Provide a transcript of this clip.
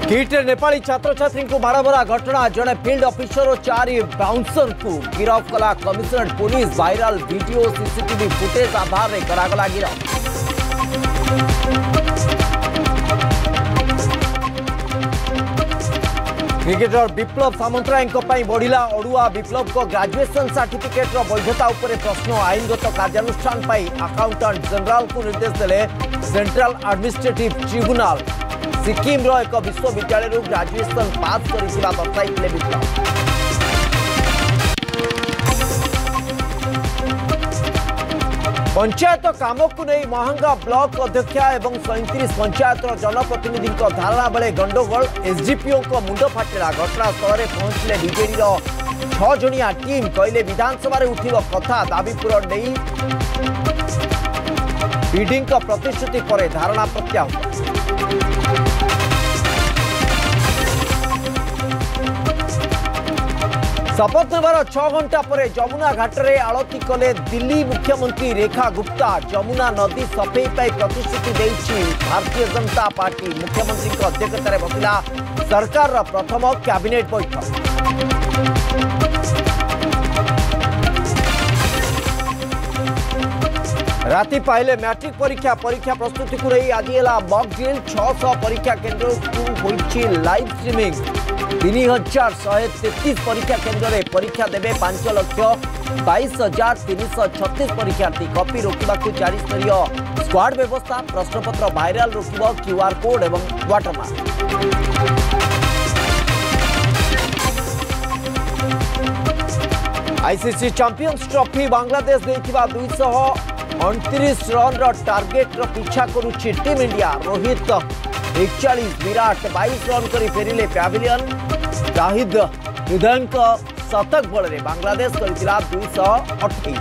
किट्रे नेपाली छात्र छात्री को माड़मरा घटना जड़े फील्ड ऑफिसर और 4 बाउंसर को गिरफ कला commissionerate police. Viral video CCTV footage आधार में करागला गिरफ। क्रिकेटर विप्लव सामंतराय बढ़िला अड़ुआ। विप्लव को ग्रेजुएशन सर्टिफिकेट वैधता उपर प्रश्न। आईनगत कार्यानुष्ठान अकाउंटेंट जनरल को निर्देश देले सेंट्रल एडमिनिस्ट्रेटिव ट्रिब्यूनल। सिक्किम एक विश्वविद्यालय ग्रेजुएशन पास कर दर्शाइले विप्लव। पंचायत काम को नहीं महंगा ब्लॉक अध्यक्ष एवं 37 पंचायत जनप्रतिनिधि धारणा बेले गंडगोल। एसडीपीओ मुंड फाटिला। घटनास्थल में पहुंचले बीजेडी 6 जणिया टीम। कहले विधानसभा उठिब कथा। दाबी पूरण नहीं बीडींग प्रतिश्रुति पर धारणा प्रत्याहृत। शपथ नेबार 6 घंटा पर जमुना घाटे आलती कले दिल्ली मुख्यमंत्री रेखा गुप्ता। जमुना नदी सफेई पाई प्रतिश्रुति देइछि भारतीय जनता पार्टी। मुख्यमंत्री अध्यक्षतार बसिला सरकार प्रथम कैबिनेट बैठक। राति पाइले मैट्रिक परीक्षा प्रस्तुति को नहीं आज मॉक ड्रिल। 600 परीक्षा केन्द्र को लाइव स्ट्रीमिंग। 3133 परीक्षा केन्द्र में परीक्षा देवे 5,22,336 परीक्षार्थी। कॉपी रोकवा 4 स्तरीय स्क्वाड व्यवस्था। प्रश्नपत्र वायरल रोक क्यूआर कोड एवं watermark. ICC champions trophy Bangladesh देथिबा 229 रन टार्गेट पीछा करुछि team India. Rohit 41, Virat 22 run कर फेरिले पैविलियन। शाहिद हृदय शतक बल बांग्लादेश कर 228।